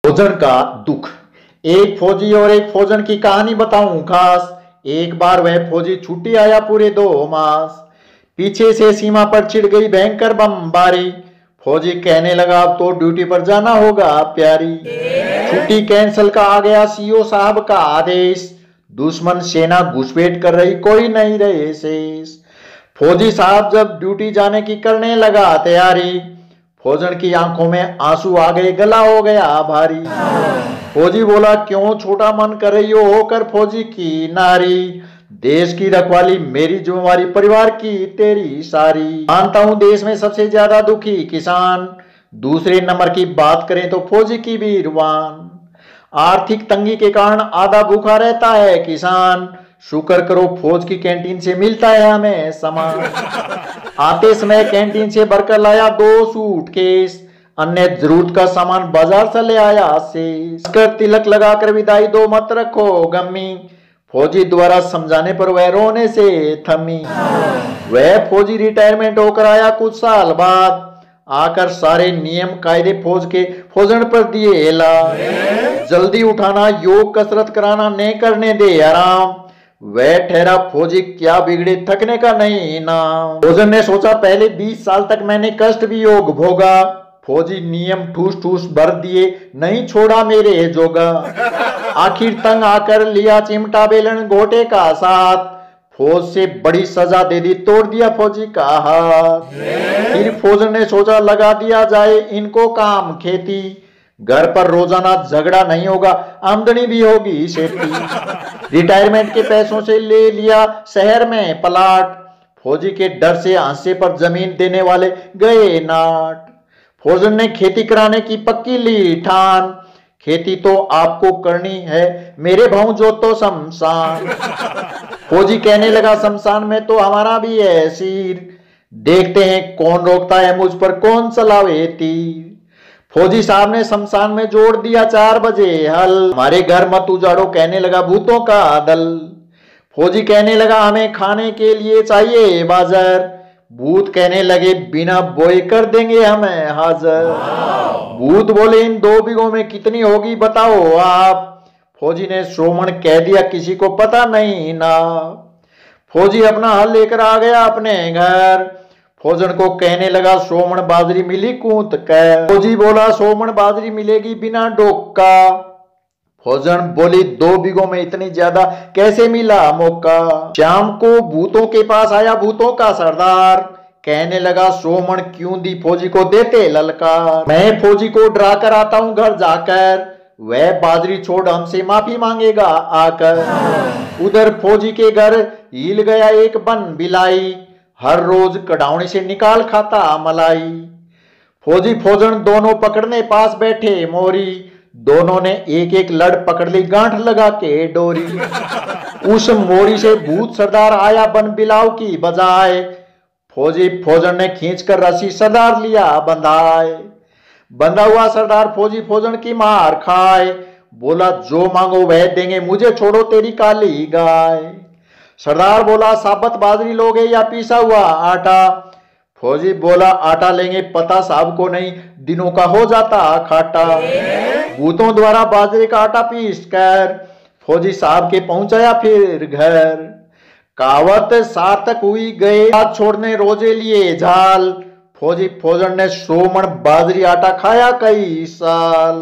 फौजन का दुख। एक फौजी और एक फौजन की कहानी बताऊं खास। एक बार वह फौजी छुट्टी आया पूरे 2 मास। पीछे से सीमा पर छिड़ गई भयंकर बमबारी। फौजी कहने लगा अब तो ड्यूटी पर जाना होगा प्यारी। छुट्टी कैंसिल का आ गया सीओ साहब का आदेश। दुश्मन सेना घुसपैठ कर रही, कोई नहीं रहे शेष। फौजी साहब जब ड्यूटी जाने की करने लगा तैयारी, फौजन की आंखों में आंसू आ गए, गला हो गया भारी। फौजी बोला क्यों छोटा मन कर रही हो होकर फौजी की नारी। देश की रखवाली मेरी जिम्मेवारी, परिवार की तेरी सारी। मानता हूं देश में सबसे ज्यादा दुखी किसान, दूसरे नंबर की बात करें तो फौजी की वीरवान। आर्थिक तंगी के कारण आधा भूखा रहता है किसान, शुक्र करो फौज की कैंटीन से मिलता है हमें सामान। आते समय कैंटीन से भरकर लाया 2 सूटकेस, अन्य जरूरत का सामान बाजार से ले आया शेष। तिलक लगाकर विदाई दो मत रखो गमी, फौजी द्वारा समझाने पर वह रोने से थमी। वह फौजी रिटायरमेंट होकर आया कुछ साल बाद, आकर सारे नियम कायदे फौज के फौजन पर दिए एला। जल्दी उठाना, योग कसरत कराना, नहीं करने दे आराम। वह ठहरा फौजी क्या बिगड़े, थकने का नहीं नाम। फौजन ने सोचा पहले 20 साल तक मैंने कष्ट भी योग भोगा, फौजी नियम ठूस ठूस भर दिए, नहीं छोड़ा मेरे जोगा। आखिर तंग आकर लिया चिमटा बेलन घोटे का साथ, फौज से बड़ी सजा दे दी, तोड़ दिया फौजी का हाथ। फिर फौजन ने सोचा लगा दिया जाए इनको काम खेती, घर पर रोजाना झगड़ा नहीं होगा, आमदनी भी होगी सेठी। रिटायरमेंट के पैसों से ले लिया शहर में प्लाट, फौजी के डर से हांसे पर जमीन देने वाले गए नाट। फौजन ने खेती कराने की पक्की ली ठान, खेती तो आपको करनी है मेरे भाऊ जो तो शमशान। फौजी कहने लगा शमशान में तो हमारा भी है सिर, देखते हैं कौन रोकता है मुझ पर कौन चलावे तीर। फौजी साहब ने शमशान में जोड़ दिया 4 बजे हल, हमारे घर मत उजाड़ो कहने लगा भूतों का दल। फौजी कहने लगा हमें खाने के लिए चाहिए बाजार, भूत कहने लगे बिना बोए कर देंगे हमें हाजिर। भूत बोले इन 2 बीघों में कितनी होगी बताओ आप, फौजी ने श्रोमण कह दिया किसी को पता नहीं ना। फौजी अपना हल लेकर आ गया अपने घर, फौजन को कहने लगा सोमण बाजरी मिली कूट कर। फौजी बोला सोमण बाजरी मिलेगी बिना डोका, फौजन बोली 2 बीघों में इतनी ज्यादा कैसे मिला मौका। शाम को भूतों के पास आया भूतों का सरदार, कहने लगा सोमण क्यों दी फौजी को देते ललकार। मैं फौजी को डरा कर आता हूं घर जाकर, वह बाजरी छोड़ हमसे माफी मांगेगा आकर। उधर फौजी के घर हिल गया एक बन बिलाई, हर रोज कड़ावनी से निकाल खाता मलाई। फौजी फौजन दोनों पकड़ने पास बैठे मोरी, दोनों ने एक एक लड़ पकड़ ली गांठ लगा के डोरी। उस मोरी से भूत सरदार आया बन बिलाव की बजाय, फौजी फौजन ने खींचकर रस्सी सरदार लिया बंधाए। बंधा हुआ सरदार फौजी फौजन की मार खाए, बोला जो मांगो वह देंगे मुझे छोड़ो तेरी काली गाय। सरदार बोला साबत बाजरी लोगे या पीसा हुआ आटा, फौजी बोला आटा लेंगे पता साहब को नहीं दिनों का हो जाता खाटा। भूतों द्वारा बाजरे का आटा पीस कर फौजी साहब के पहुंचाया फिर घर। कहावत सार्थक हुई गए हाथ छोड़ने रोजे लिए झाल, फौजी फौजन ने सोमण बाजरी आटा खाया कई साल।